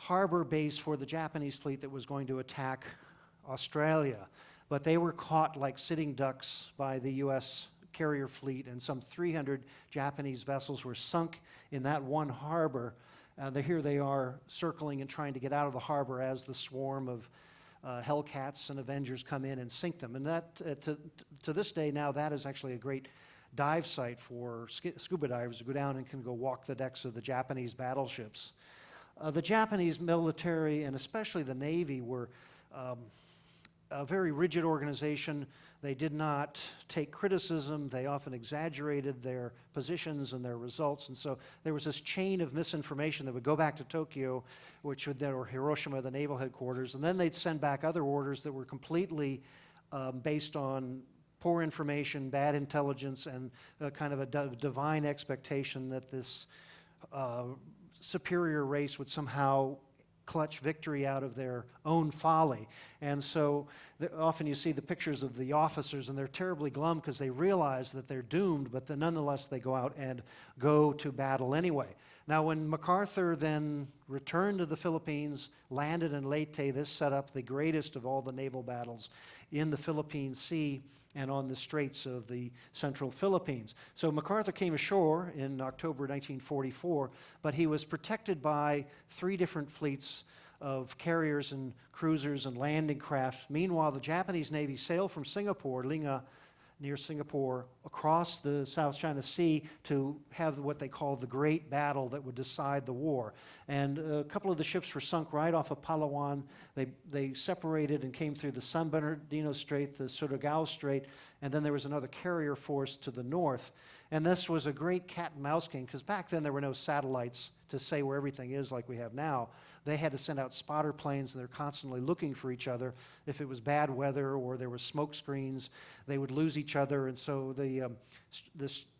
harbor base for the Japanese fleet that was going to attack Australia. But they were caught like sitting ducks by the U.S. carrier fleet, and some 300 Japanese vessels were sunk in that one harbor. Here they are circling and trying to get out of the harbor as the swarm of Hellcats and Avengers come in and sink them. And that, to this day now, that is actually a great dive site for scuba divers to go down and can go walk the decks of the Japanese battleships. The Japanese military, and especially the Navy, were a very rigid organization. They did not take criticism. They often exaggerated their positions and their results. And so there was this chain of misinformation that would go back to Tokyo, which would then, or Hiroshima, the naval headquarters, and then they'd send back other orders that were completely based on poor information, bad intelligence, and kind of a divine expectation that this superior race would somehow clutch victory out of their own folly. And so often you see the pictures of the officers, and they're terribly glum because they realize that they're doomed, but then nonetheless they go out and go to battle anyway. Now, when MacArthur then returned to the Philippines, landed in Leyte, this set up the greatest of all the naval battles in the Philippine Sea and on the Straits of the central Philippines. So MacArthur came ashore in October 1944, but he was protected by 3 different fleets of carriers and cruisers and landing craft. Meanwhile, the Japanese Navy sailed from Singapore, Linga, near Singapore, across the South China Sea to have what they call the Great Battle that would decide the war. And a couple of the ships were sunk right off of Palawan. They separated and came through the San Bernardino Strait, the Surigao Strait, and then there was another carrier force to the north. And this was a great cat and mouse game, because back then there were no satellites to say where everything is like we have now. They had to send out spotter planes, and they're constantly looking for each other. If it was bad weather or there were smoke screens, they would lose each other. And so the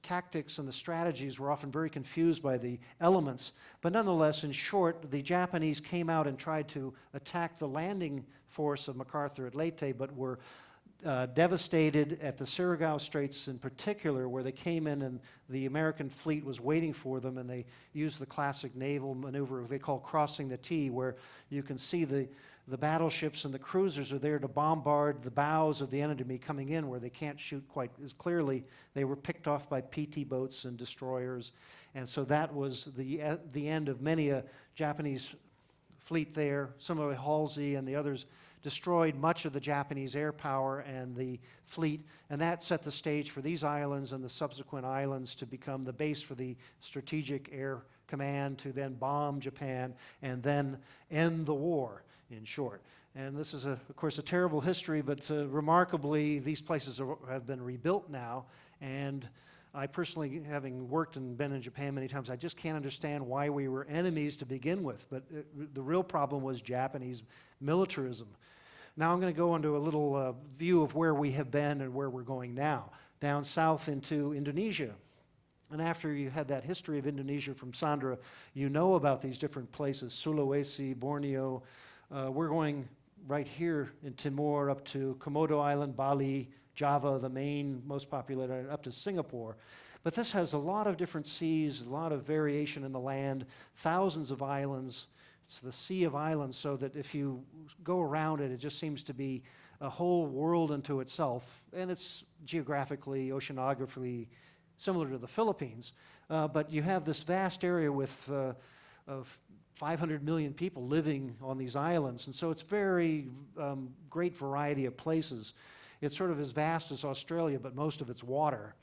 tactics and the strategies were often very confused by the elements. But nonetheless, in short, the Japanese came out and tried to attack the landing force of MacArthur at Leyte, but were devastated at the Surigao Straits in particular, where they came in and the American fleet was waiting for them, and they used the classic naval maneuver they call crossing the T, where you can see the battleships and the cruisers are there to bombard the bows of the enemy coming in where they can't shoot quite as clearly. They were picked off by PT boats and destroyers, and so that was the end of many a Japanese fleet there. Similarly, Halsey and the others destroyed much of the Japanese air power and the fleet, and that set the stage for these islands and the subsequent islands to become the base for the Strategic Air Command to then bomb Japan and then end the war, in short. And this is, of course, a terrible history, but remarkably, these places have been rebuilt now, and I personally, having worked and been in Japan many times, I just can't understand why we were enemies to begin with, but the real problem was Japanese militarism. Now I'm going to go into a little view of where we have been and where we're going now, down south into Indonesia. And after you had that history of Indonesia from Sandra, you know about these different places, Sulawesi, Borneo. We're going right here in Timor up to Komodo Island, Bali, Java, the main, most populated, up to Singapore. But this has a lot of different seas, a lot of variation in the land, thousands of islands. It's the Sea of Islands, so that if you go around it, it just seems to be a whole world unto itself. And it's geographically, oceanographically similar to the Philippines. But you have this vast area with of 500 million people living on these islands. And so it's very great variety of places. It's sort of as vast as Australia, but most of it's water.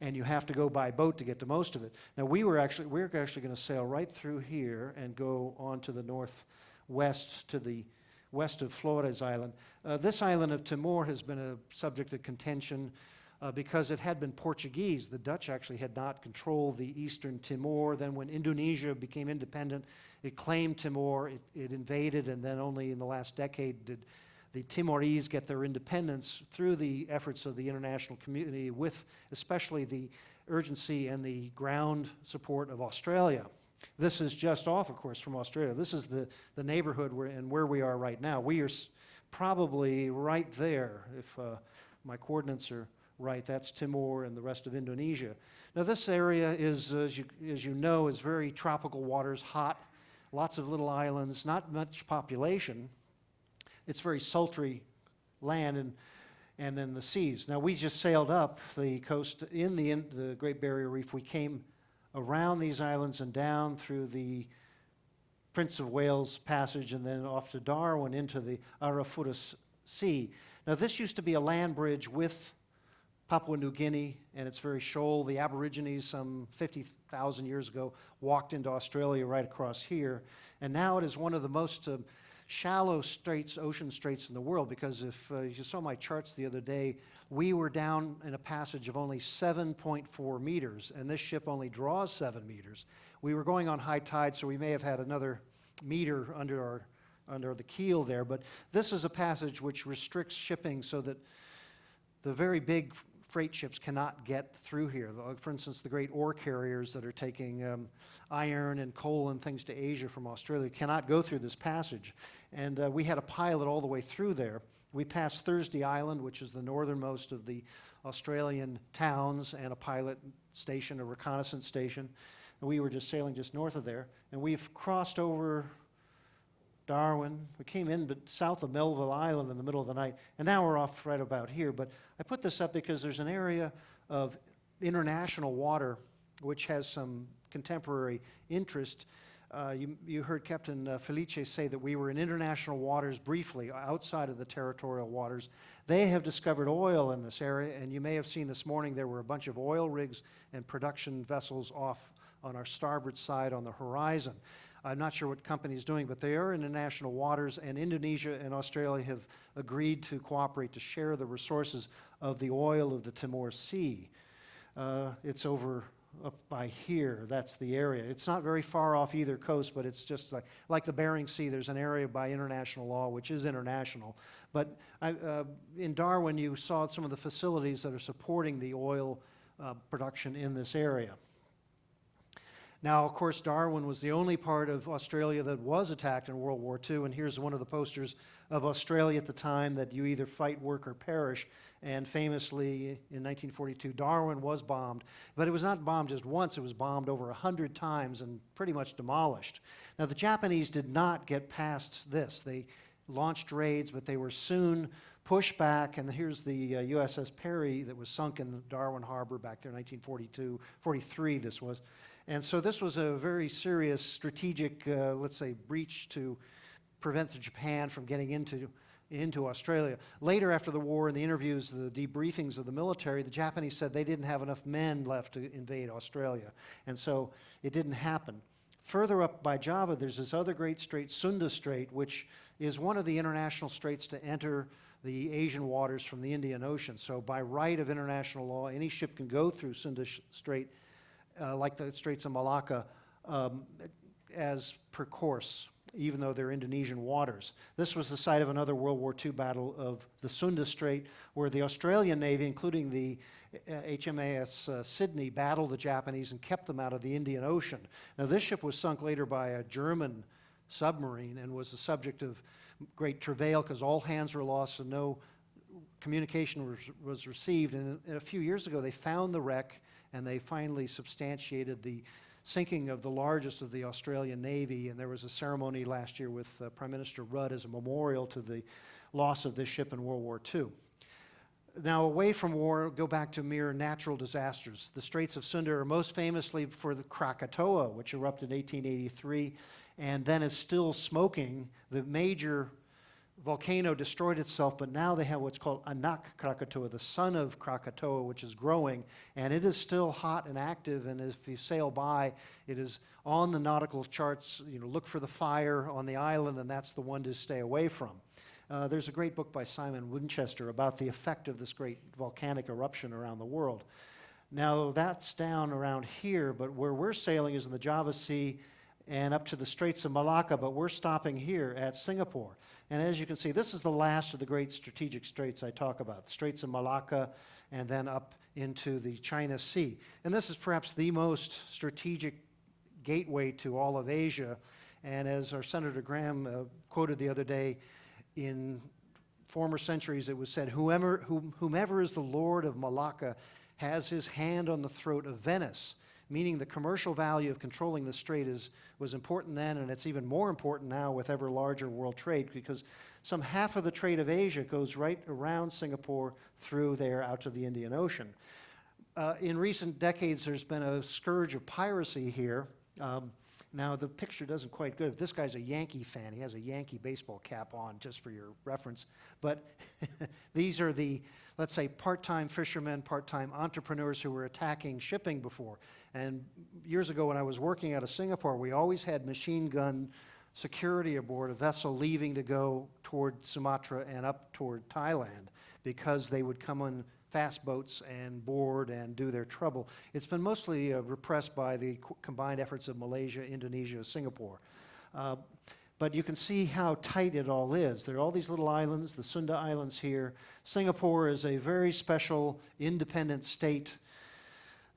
And you have to go by boat to get to most of it. Now, we're actually going to sail right through here and go on to the northwest, to the west of Flores Island. This island of Timor has been a subject of contention because it had been Portuguese. The Dutch actually had not controlled the eastern Timor. Then when Indonesia became independent, it claimed Timor, it invaded, and then only in the last decade did the Timorese get their independence through the efforts of the international community, with especially the urgency and the ground support of Australia. This is just off, of course, from Australia. This is the neighborhood where we are right now. We are probably right there, if my coordinates are right. That's Timor and the rest of Indonesia. Now, this area is, as you know, is very tropical waters, hot. lots of little islands, not much population. It's very sultry land, and then the seas. Now, we just sailed up the coast in the Great Barrier Reef. We came around these islands and down through the Prince of Wales Passage and then off to Darwin into the R.I.P. Sea. Now, this used to be a land bridge with Papua New Guinea, and it's very shoal. The Aborigines, some 50,000 years ago, walked into Australia right across here. And now it is one of the most shallow straits, ocean straits in the world, because if you saw my charts the other day, we were down in a passage of only 7.4 meters, and this ship only draws 7 meters. We were going on high tide, so we may have had another meter under the keel there, but this is a passage which restricts shipping so that the very big freight ships cannot get through here. For instance, the great ore carriers that are taking iron and coal and things to Asia from Australia cannot go through this passage. And we had a pilot all the way through there. We passed Thursday Island, which is the northernmost of the Australian towns, and a pilot station, a reconnaissance station. And we were just sailing just north of there. And we've crossed over Darwin. We came in but south of Melville Island in the middle of the night, and now we're off right about here. But I put this up because there's an area of international water which has some contemporary interest. You heard Captain Felice say that we were in international waters briefly, outside of the territorial waters. They have discovered oil in this area, and you may have seen this morning there were a bunch of oil rigs and production vessels off on our starboard side on the horizon. I'm not sure what company is doing, but they are in international waters, and Indonesia and Australia have agreed to cooperate to share the resources of the oil of the Timor Sea. It's over up by here. That's the area. It's not very far off either coast, but it's just like the Bering Sea. There's an area by international law, which is international. But in Darwin, you saw some of the facilities that are supporting the oil production in this area. Now, of course, Darwin was the only part of Australia that was attacked in World War II, and here's one of the posters of Australia at the time, that you either fight, work, or perish. And famously, in 1942, Darwin was bombed. But it was not bombed just once, it was bombed over 100 times and pretty much demolished. Now, the Japanese did not get past this. They launched raids, but they were soon pushed back, and here's the USS Perry that was sunk in Darwin Harbor back there in 1942, 43 this was. And so this was a very serious strategic, let's say, breach to prevent Japan from getting into Australia. Later after the war, in the interviews, the debriefings of the military, the Japanese said they didn't have enough men left to invade Australia. And so it didn't happen. Further up by Java, there's this other great strait, Sunda Strait, which is one of the international straits to enter the Asian waters from the Indian Ocean. So by right of international law, any ship can go through Sunda Strait, like the Straits of Malacca, as per course, even though they're Indonesian waters. This was the site of another World War II battle of the Sunda Strait, where the Australian Navy, including the HMAS Sydney, battled the Japanese and kept them out of the Indian Ocean. Now, this ship was sunk later by a German submarine and was the subject of great travail because all hands were lost and no communication was received. And a few years ago, they found the wreck, and they finally substantiated the sinking of the largest of the Australian Navy, and there was a ceremony last year with Prime Minister Rudd as a memorial to the loss of this ship in World War II. Now, away from war, go back to mere natural disasters. The Straits of Sunda are most famously for the Krakatoa, which erupted in 1883, and then is still smoking. The major volcano destroyed itself, but now they have what's called Anak Krakatoa, the son of Krakatoa, which is growing, and it is still hot and active, and if you sail by, it is on the nautical charts. Look for the fire on the island, and that's the one to stay away from. There's a great book by Simon Winchester about the effect of this great volcanic eruption around the world. Now, that's down around here, but where we're sailing is in the Java Sea and up to the Straits of Malacca, but we're stopping here at Singapore. And as you can see, this is the last of the great strategic straits I talk about, the Straits of Malacca, and then up into the China Sea. And this is perhaps the most strategic gateway to all of Asia. And as our Senator Graham quoted the other day, in former centuries it was said, whomever is the Lord of Malacca has his hand on the throat of Venice. meaning the commercial value of controlling the strait was important then, and it's even more important now with ever larger world trade, because some half of the trade of Asia goes right around Singapore through there out to the Indian Ocean. In recent decades, there's been a scourge of piracy here. Now, the picture doesn't quite good. This guy's a Yankee fan. He has a Yankee baseball cap on, just for your reference. But these are the, let's say, part-time fishermen, part-time entrepreneurs who were attacking shipping before. And years ago when I was working out of Singapore, we always had machine gun security aboard a vessel leaving to go toward Sumatra and up toward Thailand, because they would come on fast boats and board and do their trouble. It's been mostly repressed by the combined efforts of Malaysia, Indonesia, Singapore. But you can see how tight it all is. There are all these little islands, the Sunda Islands here. Singapore is a very special independent state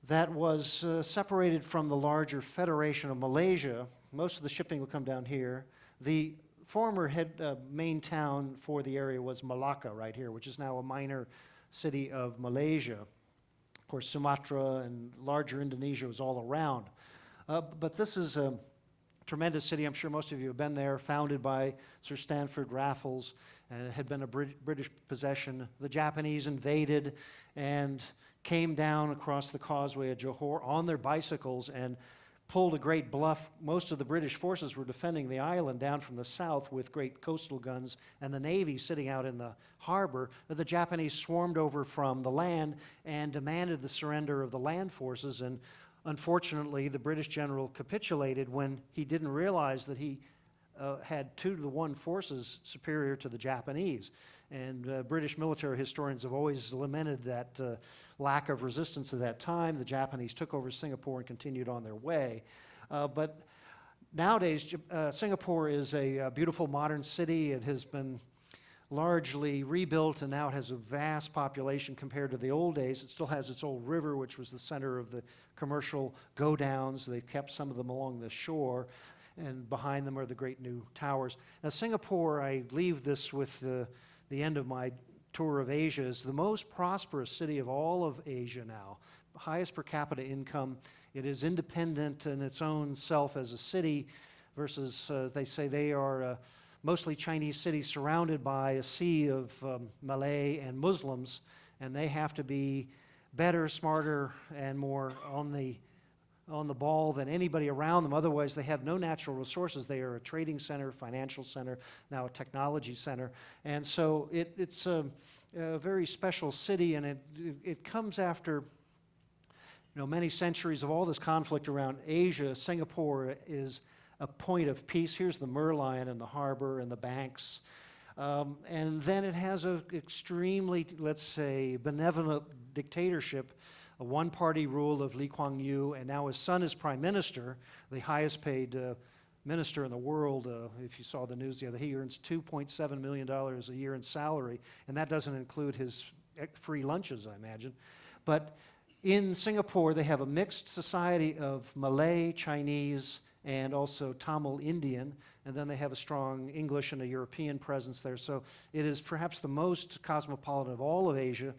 that was separated from the larger Federation of Malaysia. Most of the shipping will come down here. The former main town for the area was Malacca right here, which is now a minor city of Malaysia. Of course, Sumatra and larger Indonesia was all around. But this is a tremendous city. I'm sure most of you have been there, founded by Sir Stanford Raffles, and it had been a British possession. The Japanese invaded and came down across the causeway at Johor on their bicycles and pulled a great bluff. Most of the British forces were defending the island down from the south with great coastal guns, and the Navy sitting out in the harbor. The Japanese swarmed over from the land and demanded the surrender of the land forces, and unfortunately the British general capitulated when he didn't realize that he had 2-to-1 forces superior to the Japanese. And British military historians have always lamented that lack of resistance at that time. The Japanese took over Singapore and continued on their way. But nowadays, Singapore is a beautiful modern city. It has been largely rebuilt, and now it has a vast population compared to the old days. It still has its old river, which was the center of the commercial go-downs. They kept some of them along the shore, and behind them are the great new towers. Now, Singapore, I leave this with the end of my tour of Asia, is the most prosperous city of all of Asia now. Highest per capita income. It is independent in its own self as a city versus, they say they are mostly Chinese city surrounded by a sea of Malay and Muslims, and they have to be better, smarter, and more on the ball than anybody around them. Otherwise, they have no natural resources. They are a trading center, financial center, now a technology center. And so it's a very special city, and it comes after many centuries of all this conflict around Asia. Singapore is a point of peace. Here's the Merlion and the harbor and the banks. And then it has an extremely, let's say, benevolent dictatorship, a one-party rule of Lee Kuan Yew, and now his son is prime minister, the highest paid minister in the world. If you saw the news the other day, he earns $2.7 million a year in salary, and that doesn't include his free lunches, I imagine. But in Singapore, they have a mixed society of Malay, Chinese, and also Tamil Indian, and then they have a strong English and a European presence there. So it is perhaps the most cosmopolitan of all of Asia.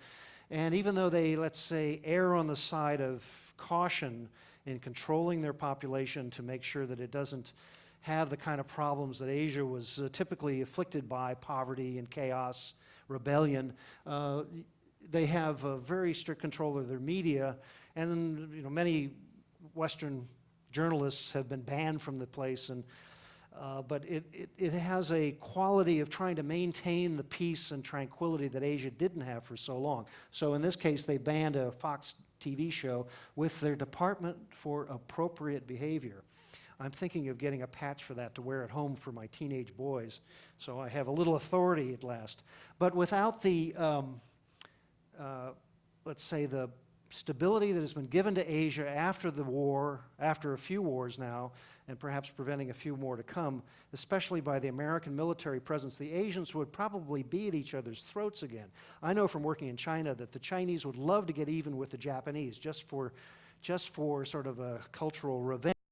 And even though they, let's say, err on the side of caution in controlling their population to make sure that it doesn't have the kind of problems that Asia was typically afflicted by, poverty and chaos, rebellion, they have a very strict control of their media, and many Western journalists have been banned from the place, and but it has a quality of trying to maintain the peace and tranquility that Asia didn't have for so long. So in this case, they banned a Fox TV show with their Department for Appropriate Behavior. I'm thinking of getting a patch for that to wear at home for my teenage boys, so I have a little authority at last. But without the, let's say, the stability that has been given to Asia after the war, after a few wars now, and perhaps preventing a few more to come, especially by the American military presence, the Asians would probably be at each other's throats again. I know from working in China that the Chinese would love to get even with the Japanese just for sort of a cultural revenge.